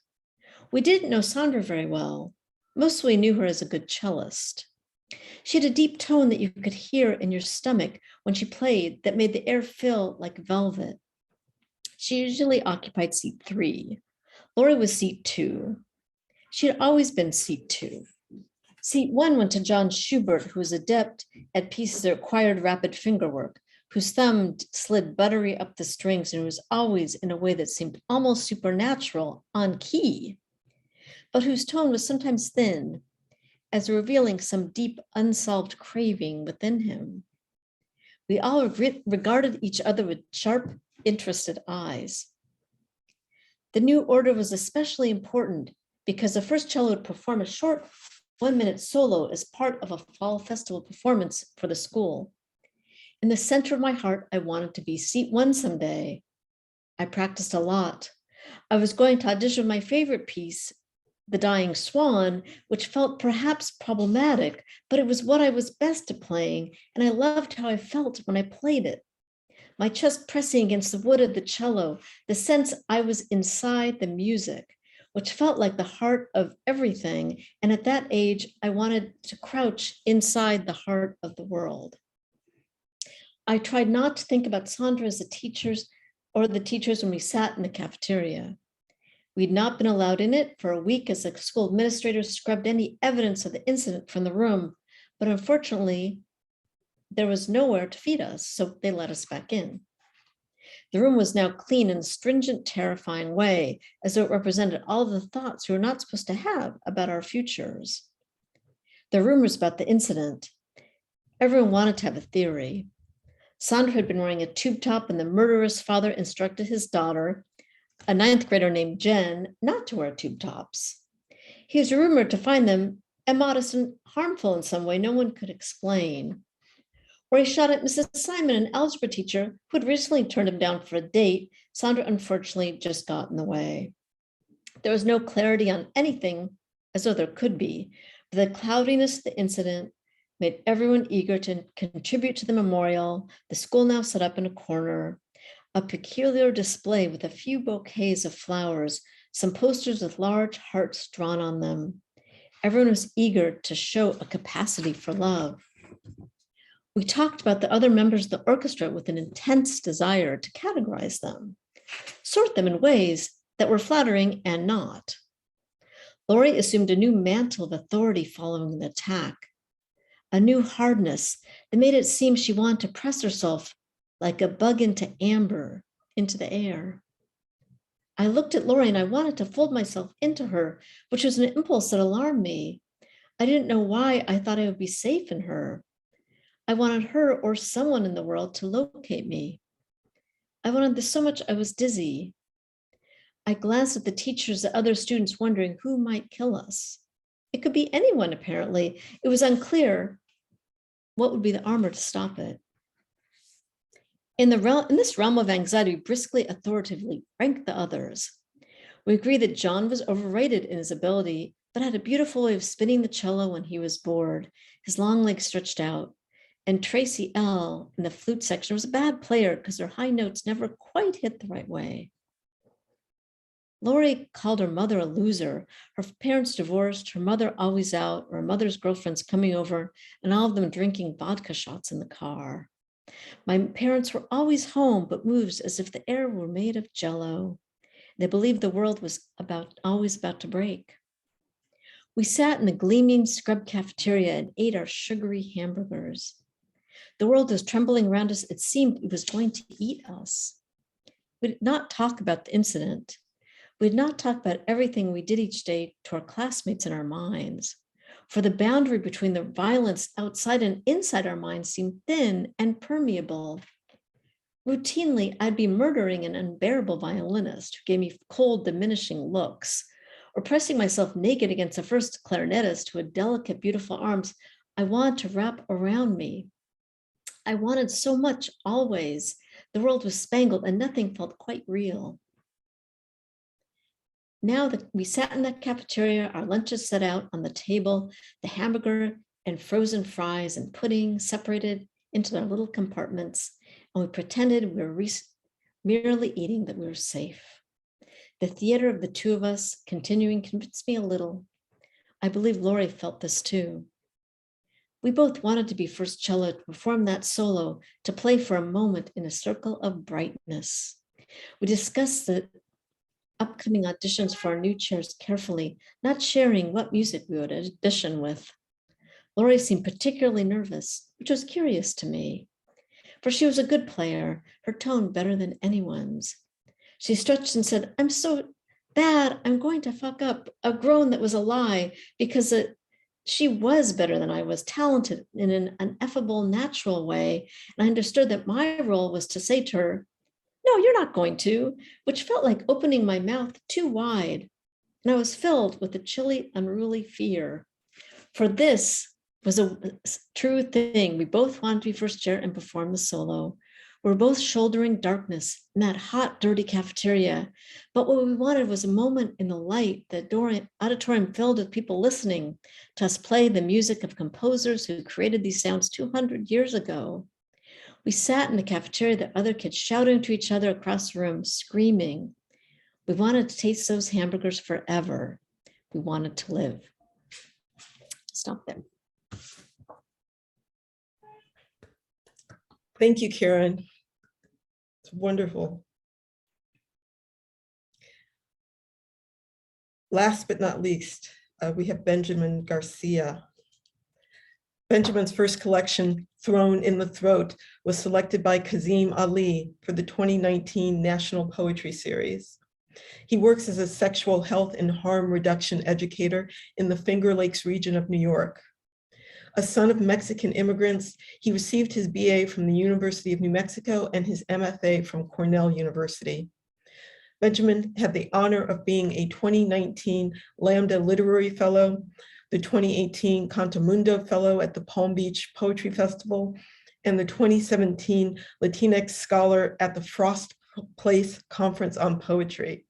We didn't know Sandra very well. Mostly knew her as a good cellist. She had a deep tone that you could hear in your stomach when she played that made the air feel like velvet. She usually occupied seat 3. Lori was seat 2. She had always been seat 2. Seat 1 went to John Schubert, who was adept at pieces that required rapid fingerwork, whose thumb slid buttery up the strings and was always in a way that seemed almost supernatural on key, but whose tone was sometimes thin, as revealing some deep unsolved craving within him. We all regarded each other with sharp, interested eyes. The new order was especially important because the first cello would perform a short 1-minute solo as part of a fall festival performance for the school. In the center of my heart, I wanted to be seat 1 someday. I practiced a lot. I was going to audition my favorite piece, The Dying Swan, which felt perhaps problematic, but it was what I was best at playing, and I loved how I felt when I played it. My chest pressing against the wood of the cello, the sense I was inside the music, which felt like the heart of everything. And at that age, I wanted to crouch inside the heart of the world. I tried not to think about Sandra as the teachers when we sat in the cafeteria. We'd not been allowed in it for a week as the school administrator scrubbed any evidence of the incident from the room, but unfortunately, there was nowhere to feed us, so they let us back in. The room was now clean in a stringent, terrifying way, as though it represented all of the thoughts we were not supposed to have about our futures. The rumors about the incident, everyone wanted to have a theory. Sandra had been wearing a tube top, and the murderous father instructed his daughter, a 9th grader named Jen, not to wear tube tops. He was rumored to find them immodest and harmful in some way no one could explain. Or he shot at Mrs. Simon, an algebra teacher who had recently turned him down for a date. Sandra unfortunately just got in the way. There was no clarity on anything, as though there could be, but the cloudiness of the incident made everyone eager to contribute to the memorial. The school now set up in a corner, a peculiar display with a few bouquets of flowers, some posters with large hearts drawn on them. Everyone was eager to show a capacity for love. We talked about the other members of the orchestra with an intense desire to categorize them, sort them in ways that were flattering and not. Lori assumed a new mantle of authority following the attack, a new hardness that made it seem she wanted to press herself like a bug into amber, into the air. I looked at Lori and I wanted to fold myself into her, which was an impulse that alarmed me. I didn't know why I thought I would be safe in her. I wanted her or someone in the world to locate me. I wanted this so much I was dizzy. I glanced at the teachers, the other students, wondering who might kill us. It could be anyone, apparently. It was unclear what would be the armor to stop it. In this realm of anxiety, we briskly, authoritatively ranked the others. We agreed that John was overrated in his ability, but had a beautiful way of spinning the cello when he was bored, his long legs stretched out, And Tracy L. in the flute section was a bad player because her high notes never quite hit the right way. Lori called her mother a loser. Her parents divorced, her mother always out, her mother's girlfriends coming over, and all of them drinking vodka shots in the car. My parents were always home, but moved as if the air were made of jello. They believed the world was always about to break. We sat in the gleaming scrub cafeteria and ate our sugary hamburgers. The world was trembling around us. It seemed it was going to eat us. We did not talk about the incident. We did not talk about everything we did each day to our classmates in our minds, for the boundary between the violence outside and inside our minds seemed thin and permeable. Routinely, I'd be murdering an unbearable violinist who gave me cold, diminishing looks, or pressing myself naked against the first clarinetist who had delicate, beautiful arms I wanted to wrap around me. I wanted so much always. The world was spangled and nothing felt quite real. Now that we sat in that cafeteria, our lunches set out on the table, the hamburger and frozen fries and pudding separated into their little compartments, and we pretended we were merely eating, that we were safe. The theater of the two of us continuing convinced me a little. I believe Lori felt this too. We both wanted to be first cello to perform that solo, to play for a moment in a circle of brightness. We discussed the upcoming auditions for our new chairs carefully, not sharing what music we would audition with. Lori seemed particularly nervous, which was curious to me, for she was a good player, her tone better than anyone's. She stretched and said, "I'm so bad, I'm going to fuck up," a groan that was a lie, because she was better than I was, talented in an ineffable, natural way, and I understood that my role was to say to her, "No, you're not going to," which felt like opening my mouth too wide. And I was filled with a chilly, unruly fear. For this was a true thing. We both wanted to be first chair and perform the solo. We were both shouldering darkness in that hot, dirty cafeteria. But what we wanted was a moment in the light, the auditorium filled with people listening to us play the music of composers who created these sounds 200 years ago. We sat in the cafeteria, the other kids shouting to each other across the room, screaming. We wanted to taste those hamburgers forever. We wanted to live. Stop there. Thank you, Karen. It's wonderful. Last but not least, we have Benjamin Garcia. Benjamin's first collection, Thrown in the Throat, was selected by Kazim Ali for the 2019 National Poetry Series. He works as a sexual health and harm reduction educator in the Finger Lakes region of New York. A son of Mexican immigrants, he received his BA from the University of New Mexico and his MFA from Cornell University. Benjamin had the honor of being a 2019 Lambda Literary Fellow, the 2018 Cantamundo Fellow at the Palm Beach Poetry Festival, and the 2017 Latinx Scholar at the Frost Place Conference on Poetry.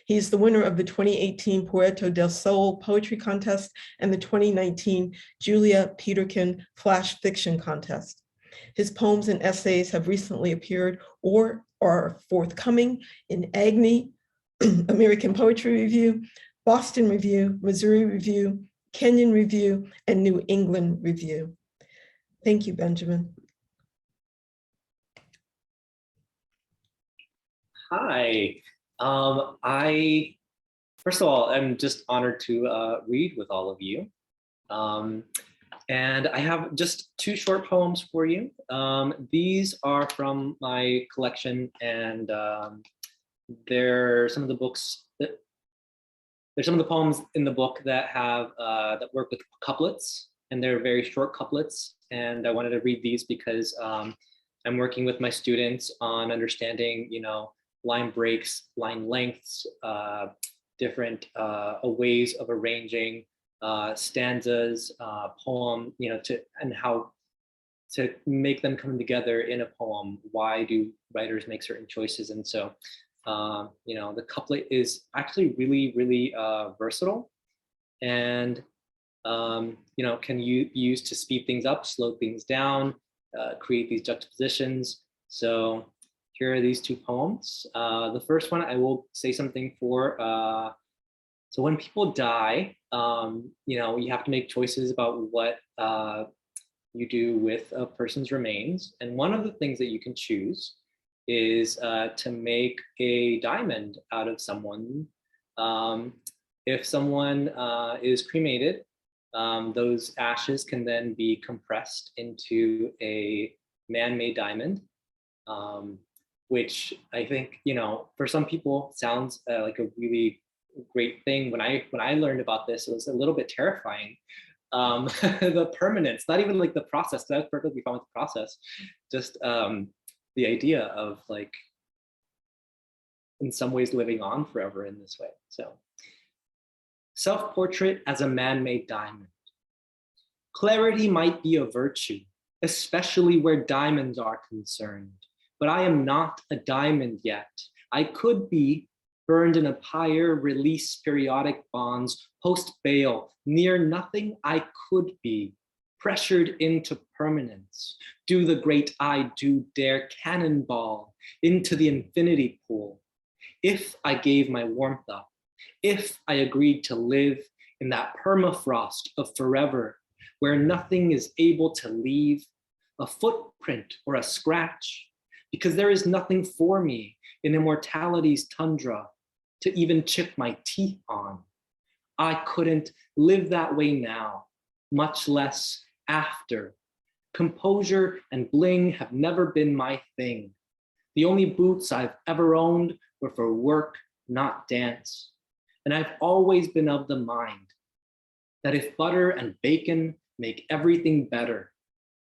He's the winner of the 2018 Puerto del Sol Poetry Contest and the 2019 Julia Peterkin Flash Fiction Contest. His poems and essays have recently appeared or are forthcoming in Agni, American Poetry Review, Boston Review, Missouri Review, Kenyon Review, and New England Review. Thank you, Benjamin. Hi. First of all, I'm just honored to read with all of you. And I have just two short poems for you. These are from my collection, and they're some of the books that there's some of the poems in the book that have that work with couplets, and they're very short couplets. And I wanted to read these because I'm working with my students on understanding, line breaks, line lengths, different ways of arranging stanzas, poem, and how to make them come together in a poem. Why do writers make certain choices? And so, the couplet is actually really, really versatile, and can you use to speed things up, slow things down, create these juxtapositions. So here are these two poems. The first one, I will say something for, so when people die, you know, you have to make choices about what you do with a person's remains. And one of the things that you can choose is to make a diamond out of someone. If someone is cremated, those ashes can then be compressed into a man-made diamond, which I think, you know, for some people sounds like a really great thing. When I learned about this, it was a little bit terrifying. The permanence, not even like the process, that was perfectly fine with the process, just the idea of like, in some ways, living on forever in this way. So, self-portrait as a man-made diamond. Clarity might be a virtue, especially where diamonds are concerned, but I am not a diamond yet. I could be burned in a pyre, release periodic bonds, post bail, near nothing I could be, pressured into permanence, do the great I do dare cannonball into the infinity pool. If I gave my warmth up, if I agreed to live in that permafrost of forever, where nothing is able to leave a footprint or a scratch, because there is nothing for me in immortality's tundra to even chip my teeth on. I couldn't live that way now, much less after. Composure and bling have never been my thing. The only boots I've ever owned were for work, not dance. And I've always been of the mind that if butter and bacon make everything better,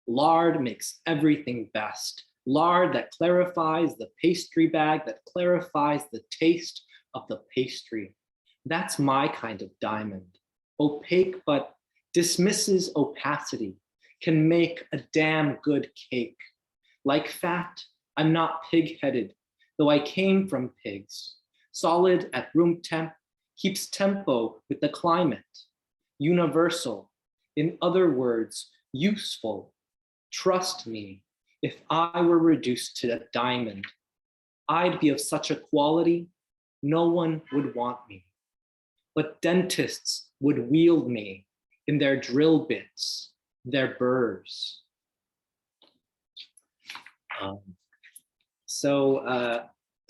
lard makes everything best. Lard that clarifies the pastry bag, that clarifies the taste of the pastry. That's my kind of diamond. Opaque, but dismisses opacity, can make a damn good cake. Like fat, I'm not pig-headed, though I came from pigs. Solid at room temp, keeps tempo with the climate. Universal, in other words, useful. Trust me, if I were reduced to a diamond, I'd be of such a quality, no one would want me. But dentists would wield me in their drill bits, their burrs.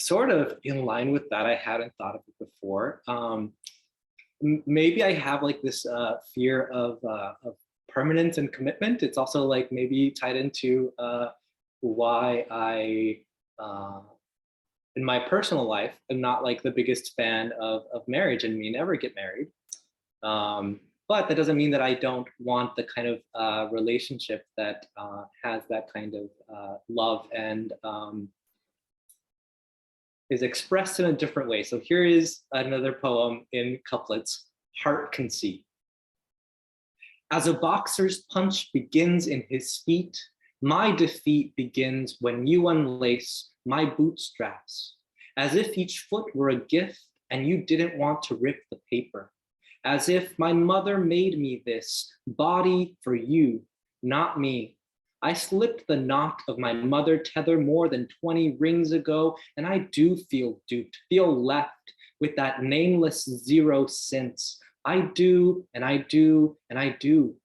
Sort of in line with that, I hadn't thought of it before. Maybe I have like this fear of permanence and commitment. It's also like maybe tied into why I, in my personal life, am not like the biggest fan of marriage and may never get married. But that doesn't mean that I don't want the kind of relationship that has that kind of love and is expressed in a different way. So here is another poem in couplets, Heart Conceit. As a boxer's punch begins in his feet, my defeat begins when you unlace my bootstraps, as if each foot were a gift and you didn't want to rip the paper, as if my mother made me this body for you, not me. I slipped the knot of my mother tether more than 20 rings ago, and I do feel duped, feel left with that nameless zero since. I do, and I do, and I do.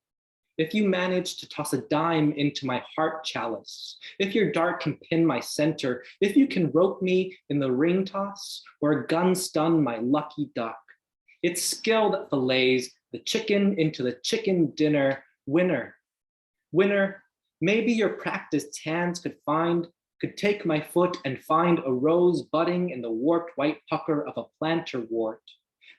If you manage to toss a dime into my heart chalice, if your dart can pin my center, if you can rope me in the ring toss or a gun stun my lucky duck, it's skill that fillets the chicken into the chicken dinner. Winner, winner, maybe your practiced hands could take my foot and find a rose budding in the warped white pucker of a planter wart.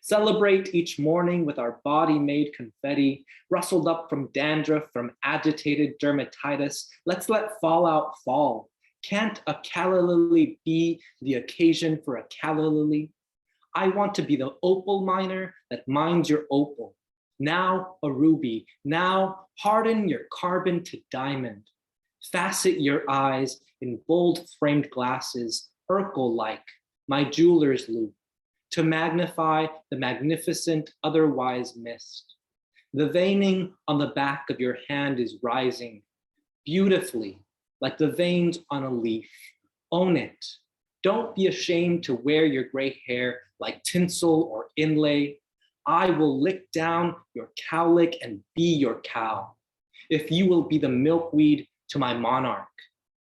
Celebrate each morning with our body-made confetti, rustled up from dandruff, from agitated dermatitis. Let's let fallout fall. Can't a calla lily be the occasion for a calla lily? I want to be the opal miner that mines your opal. Now a ruby, now harden your carbon to diamond. Facet your eyes in bold framed glasses, Urkel-like, my jeweler's loop, to magnify the magnificent otherwise missed. The veining on the back of your hand is rising beautifully, like the veins on a leaf. Own it. Don't be ashamed to wear your gray hair like tinsel or inlay. I will lick down your cowlick and be your cow. If you will be the milkweed to my monarch,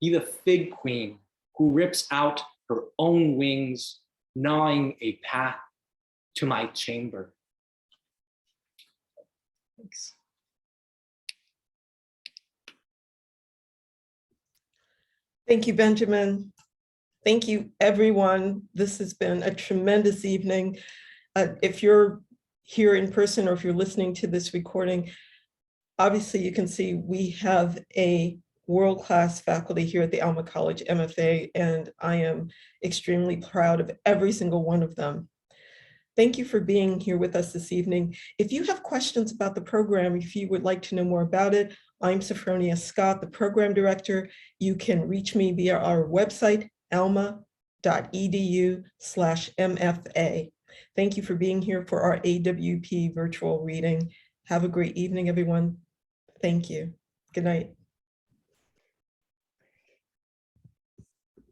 be the fig queen who rips out her own wings, gnawing a path to my chamber. Thanks. Thank you, Benjamin. Thank you, everyone. This has been a tremendous evening. If you're here in person or if you're listening to this recording, obviously you can see we have a world-class faculty here at the Alma College MFA, and I am extremely proud of every single one of them. Thank you for being here with us this evening. If you have questions about the program, if you would like to know more about it, I'm Sophronia Scott, the program director. You can reach me via our website, alma.edu/MFA. Thank you for being here for our AWP virtual reading. Have a great evening, everyone. Thank you. Good night.